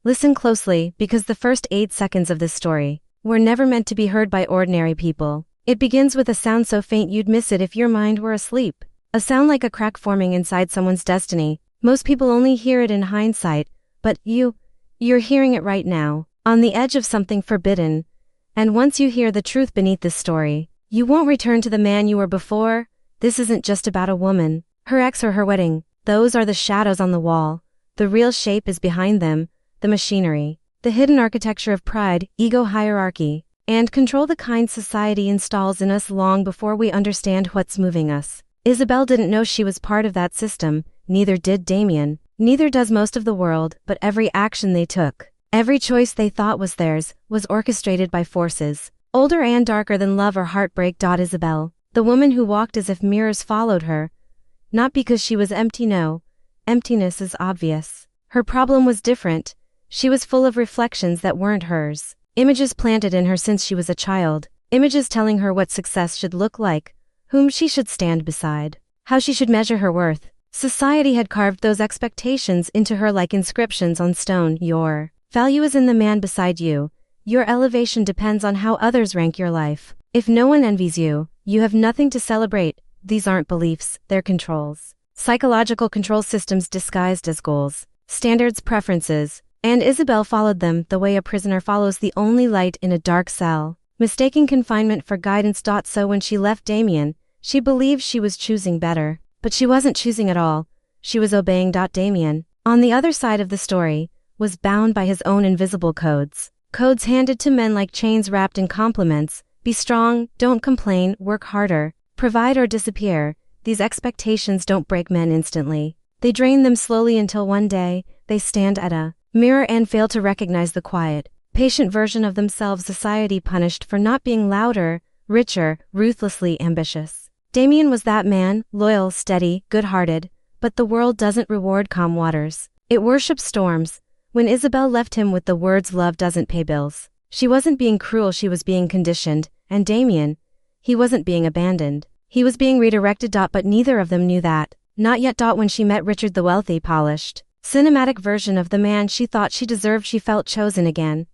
Listen closely, because the first 8 seconds of this story were never meant to be heard by ordinary people. It begins with a sound so faint you'd miss it if your mind were asleep. A sound like a crack forming inside someone's destiny. Most people only hear it in hindsight, but you're hearing it right now, on the edge of something forbidden. And once you hear the truth beneath this story, you won't return to the man you were before. This isn't just about a woman, her ex or her wedding. Those are the shadows on the wall. The real shape is behind them, the machinery, the hidden architecture of pride, ego hierarchy, and control, the kind society installs in us long before we understand what's moving us. Isabel didn't know she was part of that system, neither did Damien. Neither does most of the world, but every action they took, every choice they thought was theirs, was orchestrated by forces older and darker than love or heartbreak. Isabel, the woman who walked as if mirrors followed her, not because she was empty. No, emptiness is obvious. Her problem was different. She was full of reflections that weren't hers. Images planted in her since she was a child. Images telling her what success should look like, whom she should stand beside, how she should measure her worth. Society had carved those expectations into her like inscriptions on stone. Your value is in the man beside you. Your elevation depends on how others rank your life. If no one envies you, you have nothing to celebrate. These aren't beliefs, they're controls. Psychological control systems disguised as goals, standards, preferences. And Isabel followed them the way a prisoner follows the only light in a dark cell, mistaking confinement for guidance. So when she left Damien, she believed she was choosing better. But she wasn't choosing at all. She was obeying. Damien, on the other side of the story, was bound by his own invisible codes. Codes handed to men like chains wrapped in compliments. Be strong, don't complain, work harder, provide or disappear. These expectations don't break men instantly. They drain them slowly until one day, they stand at a mirror and fail to recognize the quiet, patient version of themselves society punished for not being louder, richer, ruthlessly ambitious. Damien was that man, loyal, steady, good-hearted, but the world doesn't reward calm waters. It worships storms. When Isabel left him with the words "love doesn't pay bills," she wasn't being cruel, she was being conditioned, and Damien, he wasn't being abandoned. He was being redirected. But neither of them knew that. Not yet. When she met Richard, the wealthy, polished, cinematic version of the man she thought she deserved, she felt chosen again.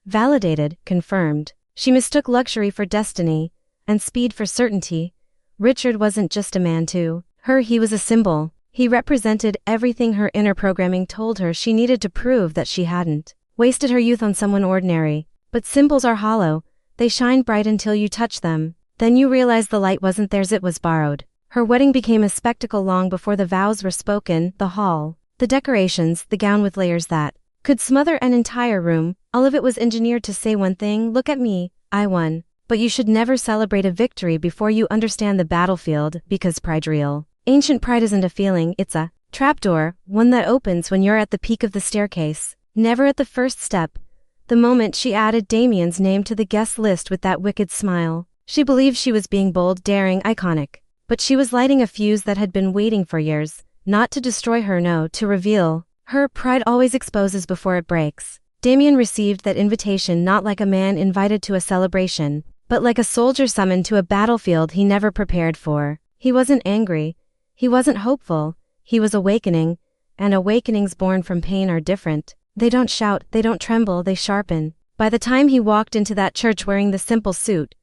Validated, confirmed. She mistook luxury for destiny, and speed for certainty. Richard wasn't just a man to her, he was a symbol. He represented everything her inner programming told her she needed to prove that she hadn't wasted her youth on someone ordinary. But symbols are hollow. They shine bright until you touch them. Then you realize the light wasn't theirs, it was borrowed. Her wedding became a spectacle long before the vows were spoken. The hall, the decorations, the gown with layers that could smother an entire room, all of it was engineered to say one thing: look at me, I won. But you should never celebrate a victory before you understand the battlefield, because pride's real. Ancient pride isn't a feeling, it's a trapdoor, one that opens when you're at the peak of the staircase, never at the first step. The moment she added Damien's name to the guest list with that wicked smile, she believed she was being bold, daring, iconic. But she was lighting a fuse that had been waiting for years, not to destroy her, no, to reveal her. Pride always exposes before it breaks. Damien received that invitation not like a man invited to a celebration, but like a soldier summoned to a battlefield he never prepared for. He wasn't angry. He wasn't hopeful. He was awakening, and awakenings born from pain are different. They don't shout, they don't tremble, they sharpen. By the time he walked into that church wearing the simple suit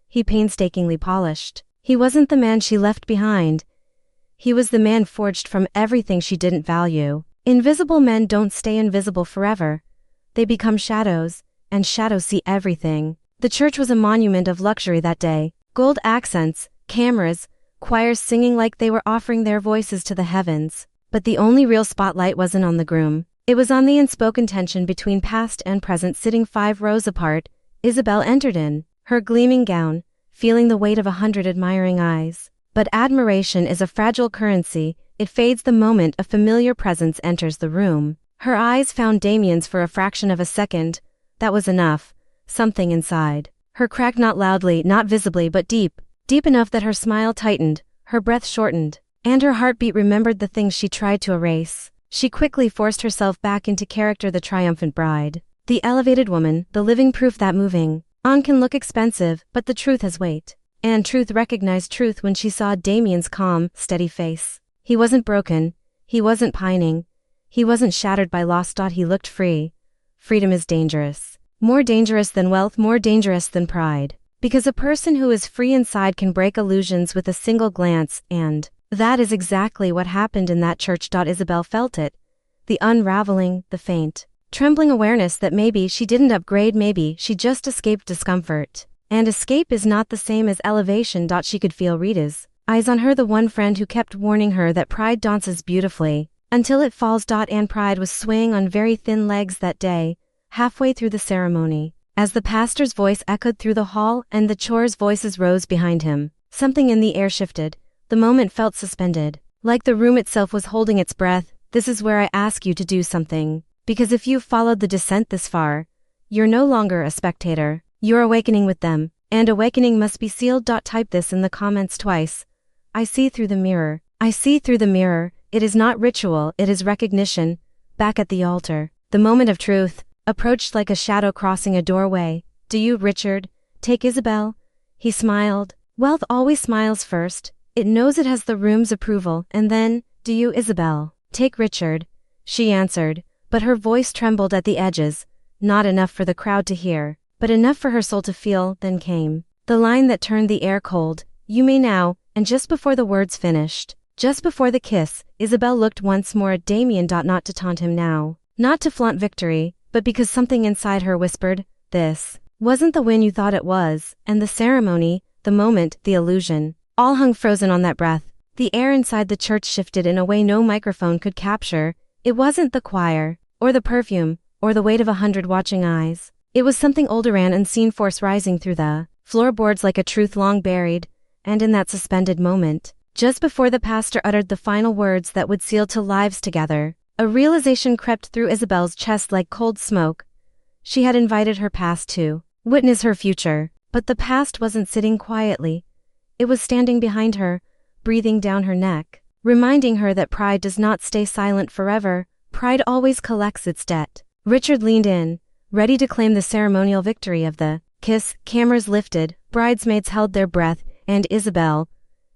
he painstakingly polished, he wasn't the man she left behind. He was the man forged from everything she didn't value. Invisible men don't stay invisible forever. They become shadows, and shadows see everything. The church was a monument of luxury that day. Gold accents, cameras, choirs singing like they were offering their voices to the heavens. But the only real spotlight wasn't on the groom. It was on the unspoken tension between past and present. Sitting 5 rows apart, Isabel entered in her gleaming gown, feeling the weight of 100 admiring eyes. But admiration is a fragile currency. It fades the moment a familiar presence enters the room. Her eyes found Damien's for a fraction of a second. That was enough. Something inside her cracked, not loudly, not visibly, but deep enough that her smile tightened, her breath shortened, and her heartbeat remembered the things she tried to erase. She quickly forced herself back into character, the triumphant bride, the elevated woman, the living proof that moving on can look expensive, but the truth has weight. And truth recognized truth when she saw Damien's calm, steady face. He wasn't broken. He wasn't pining. He wasn't shattered by loss. He looked free. freedom is dangerous. More dangerous than wealth, more dangerous than pride. Because a person who is free inside can break illusions with a single glance, and that is exactly what happened in that church. Isabel felt it. The unraveling, the faint, trembling awareness that maybe she didn't upgrade, maybe she just escaped discomfort. And escape is not the same as elevation. She could feel Rita's eyes on her, the one friend who kept warning her that pride dances beautifully until it falls. And pride was swaying on very thin legs that day, halfway through the ceremony. As the pastor's voice echoed through the hall and the chores' voices rose behind him, something in the air shifted. The moment felt suspended, like the room itself was holding its breath. This is where I ask you to do something, because if you've followed the descent this far, you're no longer a spectator, you're awakening with them, and awakening must be sealed. Type this in the comments twice. I see through the mirror. I see through the mirror. It is not ritual, it is recognition. Back at the altar, the moment of truth approached like a shadow crossing a doorway. Do you, Richard, take Isabel? He smiled. Wealth always smiles first. It knows it has the room's approval, and then, do you, Isabel, take Richard? She answered, but her voice trembled at the edges, not enough for the crowd to hear, but enough for her soul to feel. Then came the line that turned the air cold. You may now. And just before the words finished, just before the kiss, Isabel looked once more at Damien. Not to taunt him now, not to flaunt victory, but because something inside her whispered, this wasn't the win you thought it was. And the ceremony, the moment, the illusion, all hung frozen on that breath. The air inside the church shifted in a way no microphone could capture. It wasn't the choir, or the perfume, or the weight of 100 watching eyes. It was something older, an unseen force rising through the floorboards like a truth long buried. And in that suspended moment, just before the pastor uttered the final words that would seal 2 lives together, a realization crept through Isabel's chest like cold smoke. She had invited her past to witness her future, but the past wasn't sitting quietly. It was standing behind her, breathing down her neck, reminding her that pride does not stay silent forever. Pride always collects its debt. Richard leaned in, ready to claim the ceremonial victory of the kiss. Cameras lifted, bridesmaids held their breath, and Isabel,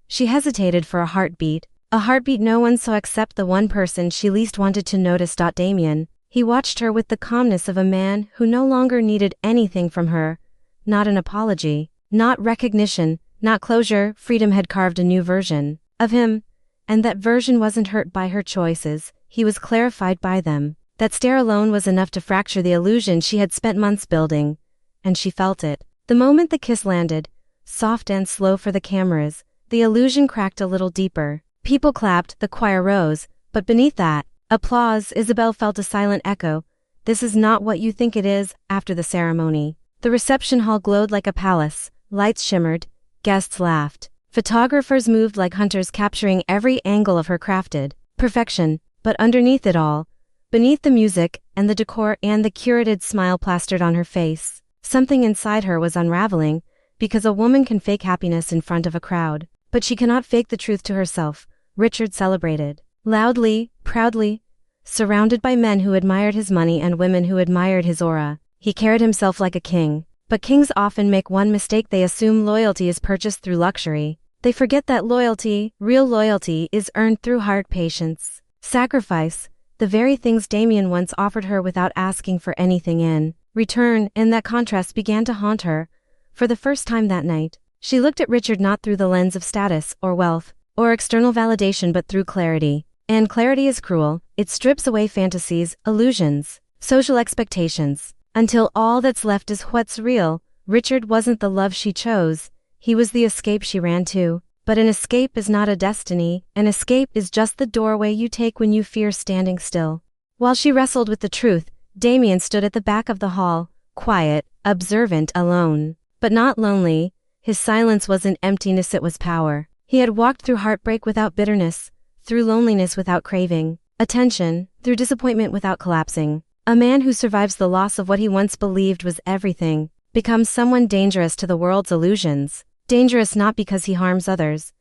she hesitated for a heartbeat no one saw except the one person she least wanted to notice. Damien, he watched her with the calmness of a man who no longer needed anything from her, not an apology, not recognition, not closure. Freedom had carved a new version of him, and that version wasn't hurt by her choices, he was clarified by them. That stare alone was enough to fracture the illusion she had spent months building, and she felt it. The moment the kiss landed, soft and slow for the cameras, the illusion cracked a little deeper. People clapped, the choir rose, but beneath that applause, Isabel felt a silent echo. This is not what you think it is. After the ceremony, the reception hall glowed like a palace, lights shimmered, guests laughed, photographers moved like hunters capturing every angle of her crafted perfection. But underneath it all, beneath the music and the decor and the curated smile plastered on her face, something inside her was unraveling. Because a woman can fake happiness in front of a crowd, but she cannot fake the truth to herself. Richard celebrated, loudly, proudly, surrounded by men who admired his money and women who admired his aura. He carried himself like a king, but kings often make one mistake. They assume loyalty is purchased through luxury. They forget that loyalty, real loyalty, is earned through hard patience, sacrifice, the very things Damien once offered her without asking for anything in return. And that contrast began to haunt her. For the first time that night, she looked at Richard not through the lens of status or wealth or external validation but through clarity. And clarity is cruel. It strips away fantasies, illusions, social expectations, until all that's left is what's real. Richard wasn't the love she chose, he was the escape she ran to. But an escape is not a destiny, an escape is just the doorway you take when you fear standing still. While she wrestled with the truth, Damien stood at the back of the hall, quiet, observant, alone. But not lonely. His silence wasn't emptiness, it was power. He had walked through heartbreak without bitterness, through loneliness without craving attention, through disappointment without collapsing. A man who survives the loss of what he once believed was everything, becomes someone dangerous to the world's illusions. Dangerous not because he harms others,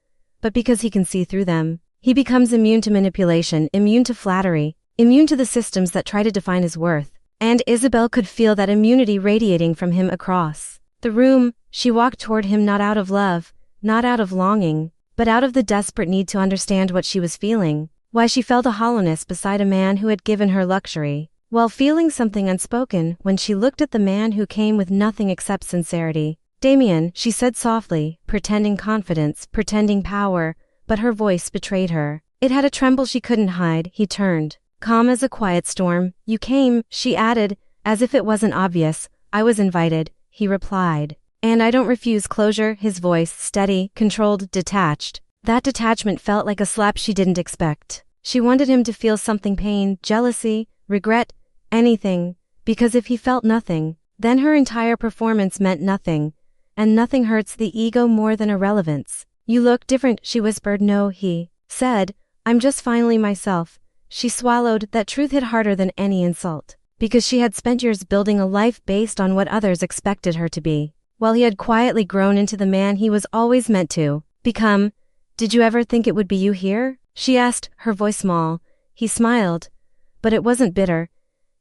but because he can see through them. He becomes immune to manipulation, immune to flattery, immune to the systems that try to define his worth. And Isabel could feel that immunity radiating from him across the room. She walked toward him not out of love, not out of longing, but out of the desperate need to understand what she was feeling, why she felt a hollowness beside a man who had given her luxury, while feeling something unspoken when she looked at the man who came with nothing except sincerity. "Damien," she said softly, pretending confidence, pretending power, but her voice betrayed her. It had a tremble she couldn't hide. He turned. "Calm as a quiet storm. You came," she added, as if it wasn't obvious. "I was invited," he replied. "And I don't refuse closure," his voice steady, controlled, detached. That detachment felt like a slap she didn't expect. She wanted him to feel something, pain, jealousy, regret, anything, because if he felt nothing, then her entire performance meant nothing, and nothing hurts the ego more than irrelevance. "You look different," she whispered. "No," he said, "I'm just finally myself." She swallowed. That truth hit harder than any insult, because she had spent years building a life based on what others expected her to be, while he had quietly grown into the man he was always meant to become. "Did you ever think it would be you here?" she asked, her voice small. He smiled, but it wasn't bitter.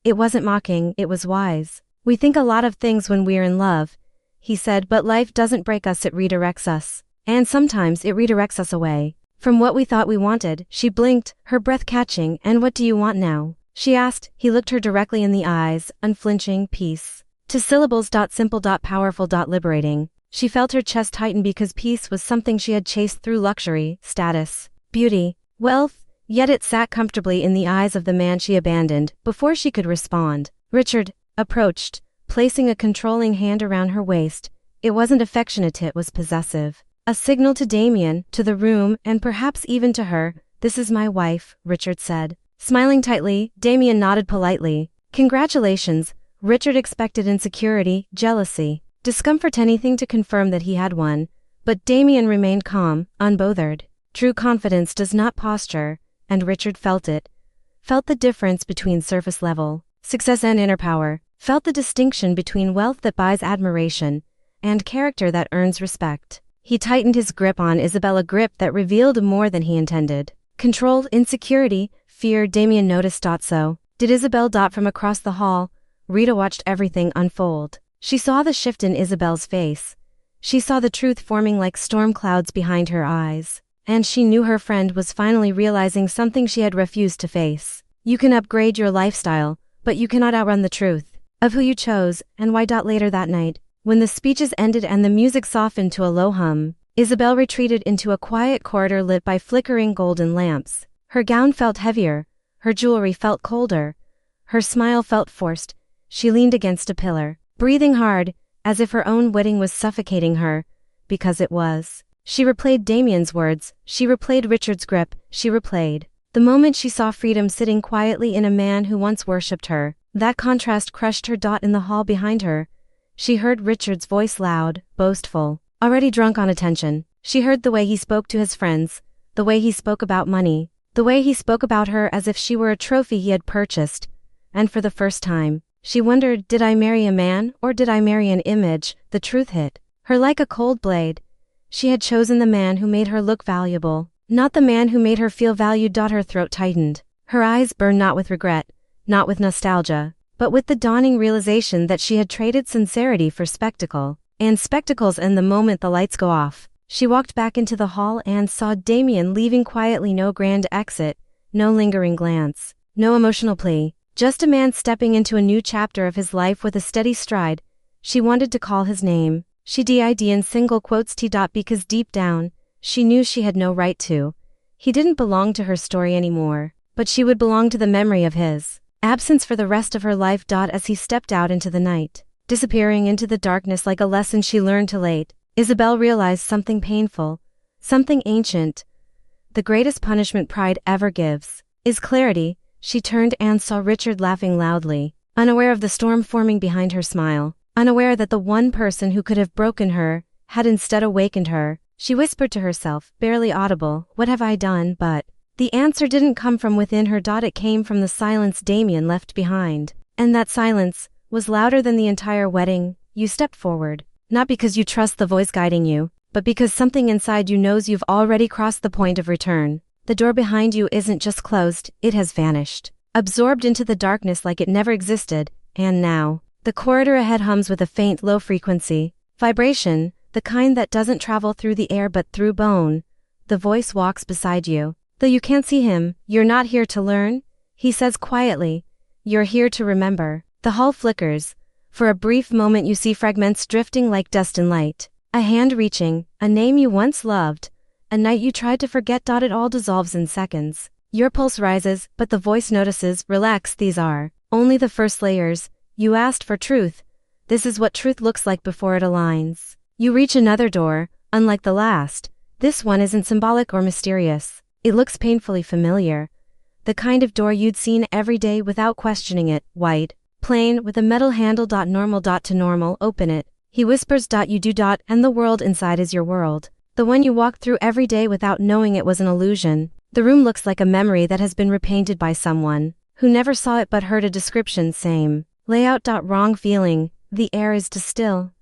It wasn't mocking, it was wise. "We think a lot of things when we're in love," he said, "but life doesn't break us, it redirects us. And sometimes it redirects us away from what we thought we wanted." She blinked, her breath catching. "And what do you want now?" she asked. He looked her directly in the eyes, unflinching. "Peace." 2 syllables. Simple. Powerful. Liberating. She felt her chest tighten because peace was something she had chased through luxury, status, beauty, wealth, yet it sat comfortably in the eyes of the man she abandoned. Before she could respond, Richard approached, placing a controlling hand around her waist. It wasn't affectionate, it was possessive. A signal to Damien, to the room, and perhaps even to her. "This is my wife," Richard said. Smiling tightly, Damien nodded politely. "Congratulations." Richard expected insecurity, jealousy, discomfort, anything to confirm that he had won, but Damien remained calm, unbothered. True confidence does not posture, and Richard felt it. Felt the difference between surface level success and inner power. Felt the distinction between wealth that buys admiration and character that earns respect. He tightened his grip on Isabel, a grip that revealed more than he intended. Controlled insecurity, fear. Damien noticed. So did Isabel. From across the hall, Rita watched everything unfold. She saw the shift in Isabel's face. She saw the truth forming like storm clouds behind her eyes. And she knew her friend was finally realizing something she had refused to face. You can upgrade your lifestyle, but you cannot outrun the truth of who you chose and why. Later that night, when the speeches ended and the music softened to a low hum, Isabel retreated into a quiet corridor lit by flickering golden lamps. Her gown felt heavier, her jewelry felt colder, her smile felt forced. She leaned against a pillar, breathing hard, as if her own wedding was suffocating her, because it was. She replayed Damien's words, she replayed Richard's grip, she replayed the moment she saw freedom sitting quietly in a man who once worshipped her. That contrast crushed her. In the hall behind her, she heard Richard's voice, loud, boastful, already drunk on attention. She heard the way he spoke to his friends, the way he spoke about money, the way he spoke about her as if she were a trophy he had purchased. And for the first time, she wondered, did I marry a man, or did I marry an image? The truth hit her like a cold blade. She had chosen the man who made her look valuable, not the man who made her feel valued. Her throat tightened. Her eyes burned, not with regret, not with nostalgia, but with the dawning realization that she had traded sincerity for spectacle. And spectacles end the moment the lights go off. She walked back into the hall and saw Damien leaving quietly. No grand exit, no lingering glance, no emotional plea. Just a man stepping into a new chapter of his life with a steady stride. She wanted to call his name. She did in single quotes T. Because deep down, she knew she had no right to. He didn't belong to her story anymore, but she would belong to the memory of his absence for the rest of her life. As he stepped out into the night, disappearing into the darkness like a lesson she learned too late, Isabel realized something painful, something ancient. The greatest punishment pride ever gives is clarity. She turned and saw Richard laughing loudly, unaware of the storm forming behind her smile, unaware that the one person who could have broken her had instead awakened her. She whispered to herself, barely audible, "What have I done?" But the answer didn't come from within her. It came from the silence Damien left behind. And that silence was louder than the entire wedding. You stepped forward, not because you trust the voice guiding you, but because something inside you knows you've already crossed the point of return. The door behind you isn't just closed, it has vanished, absorbed into the darkness like it never existed. And now, the corridor ahead hums with a faint low-frequency vibration, the kind that doesn't travel through the air but through bone. The voice walks beside you. Though you can't see him, "You're not here to learn," he says quietly. you're here to remember. The hall flickers. For a brief moment you see fragments drifting like dust in light. A hand reaching, a name you once loved, a night you tried to forget. It all dissolves in seconds. Your pulse rises, but the voice notices, relax, these are only the first layers. You asked for truth. This is what truth looks like before it aligns. You reach another door, unlike the last. This one isn't symbolic or mysterious. It looks painfully familiar. The kind of door you'd seen every day without questioning it, white, plain, with a metal handle. Normal. To normal, open it. He whispers. You do. And the world inside is your world. The one you walk through every day without knowing it was an illusion. The room looks like a memory that has been repainted by someone who never saw it but heard a description. Same layout. Wrong feeling. The air is too still.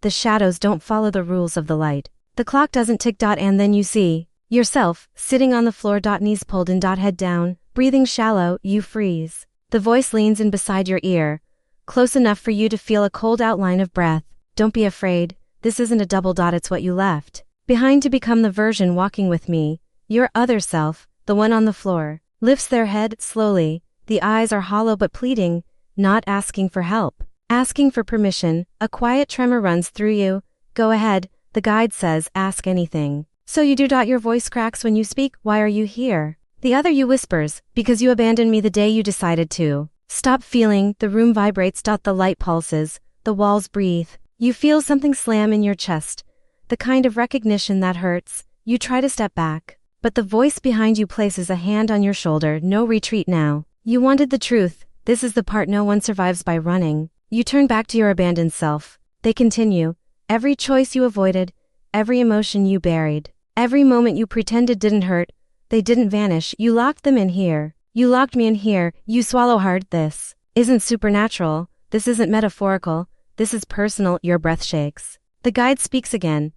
The shadows don't follow the rules of the light. The clock doesn't tick. And then you see yourself sitting on the floor. Knees pulled in. Head down, breathing shallow. You freeze. The voice leans in beside your ear, close enough for you to feel a cold outline of breath. Don't be afraid. This isn't a double. It's what you left behind to become the version walking with me. Your other self, the one on the floor, lifts their head slowly. The eyes are hollow but pleading, not asking for help, asking for permission. A quiet tremor runs through you. Go ahead, the guide says, ask anything. So you do. Your voice cracks when you speak. Why are you here? The other you whispers, because you abandoned me the day you decided to stop feeling. The room vibrates. The light pulses, the walls breathe. You feel something slam in your chest, the kind of recognition that hurts. You try to step back, but the voice behind you places a hand on your shoulder. No retreat now. You wanted the truth. This is the part no one survives by running. You turn back to your abandoned self. They continue. Every choice you avoided, every emotion you buried, every moment you pretended didn't hurt, they didn't vanish. You locked them in here. You locked me in here. You swallow hard. This isn't supernatural. This isn't metaphorical. This is personal. Your breath shakes. The guide speaks again.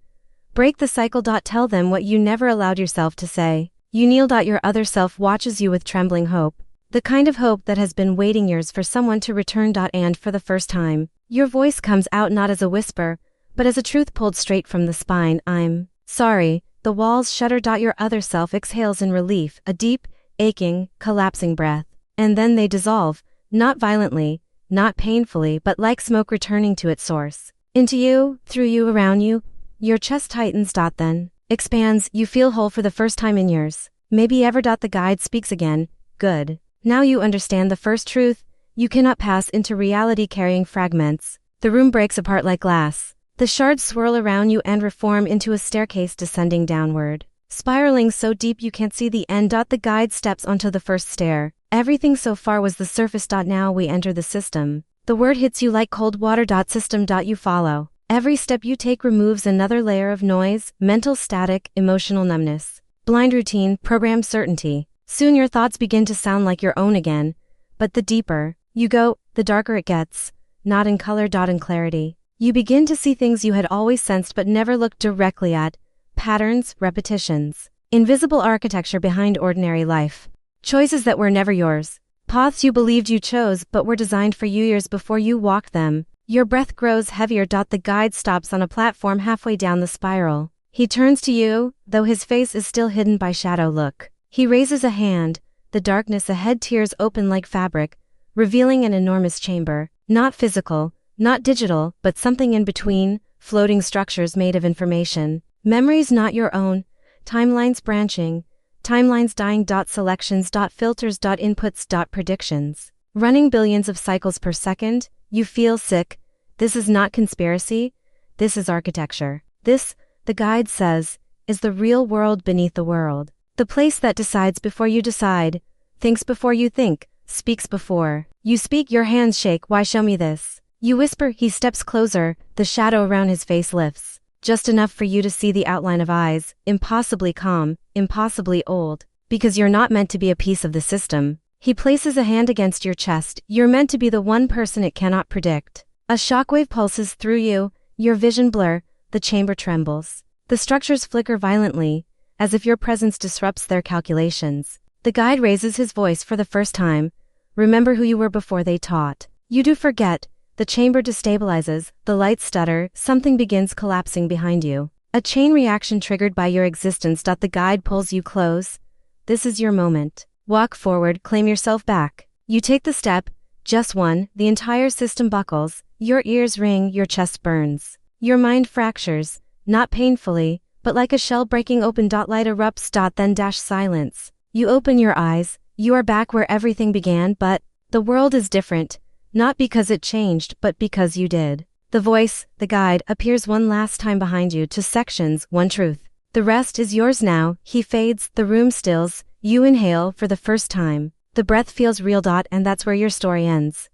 Break the cycle. Tell them what you never allowed yourself to say. You kneel. Your other self watches you with trembling hope. The kind of hope that has been waiting years for someone to return. And for the first time, your voice comes out not as a whisper, but as a truth pulled straight from the spine. I'm sorry. The walls shudder. Your other self exhales in relief, a deep, aching, collapsing breath. And then they dissolve, not violently, not painfully, but like smoke returning to its source. Into you, through you, around you. Your chest tightens. Then expands. You feel whole for the first time in years, maybe ever. The guide speaks again. Good. Now you understand the first truth. You cannot pass into reality carrying fragments. The room breaks apart like glass. The shards swirl around you and reform into a staircase descending downward, spiraling so deep you can't see the end. The guide steps onto the first stair. Everything so far was the surface. Now we enter the system. The word hits you like cold water. System. You follow. Every step you take removes another layer of noise, mental static, emotional numbness, blind routine, programmed certainty. Soon your thoughts begin to sound like your own again. But the deeper you go, the darker it gets. Not in color. In clarity. You begin to see things you had always sensed but never looked directly at. Patterns, repetitions, invisible architecture behind ordinary life. Choices that were never yours. Paths you believed you chose but were designed for you years before you walked them. Your breath grows heavier. The guide stops on a platform halfway down the spiral. He turns to you, though his face is still hidden by shadow. Look. He raises a hand. The darkness ahead tears open like fabric, revealing an enormous chamber. Not physical, not digital, but something in between, floating structures made of information. Memories not your own, timelines branching, timelines dying. Selections. Filters. Inputs. Predictions. Running billions of cycles per second. You feel sick. This is not conspiracy. This is architecture. This, the guide says, is the real world beneath the world. The place that decides before you decide, thinks before you think, speaks before you speak. Your hands shake. Why show me this? You whisper. He steps closer. The shadow around his face lifts, just enough for you to see the outline of eyes, impossibly calm, impossibly old. Because you're not meant to be a piece of the system. He places a hand against your chest. You're meant to be the one person it cannot predict. A shockwave pulses through you, your vision blur, the chamber trembles. The structures flicker violently, as if your presence disrupts their calculations. The guide raises his voice for the first time. Remember who you were before they taught. You do forget. The chamber destabilizes, the lights stutter, something begins collapsing behind you. A chain reaction triggered by your existence. The guide pulls you close. This is your moment. Walk forward, claim yourself back. You take the step, Just one, the entire system buckles, your ears ring, your chest burns. Your mind fractures, not painfully, but like a shell breaking open. Light erupts. Then silence. You open your eyes, you are back where everything began, but the world is different, not because it changed, but because you did. The voice, the guide, appears one last time behind you. 2 sections, 1 truth. The rest is yours now. He fades, the room stills, you inhale for the first time. The breath feels real. And that's where your story ends.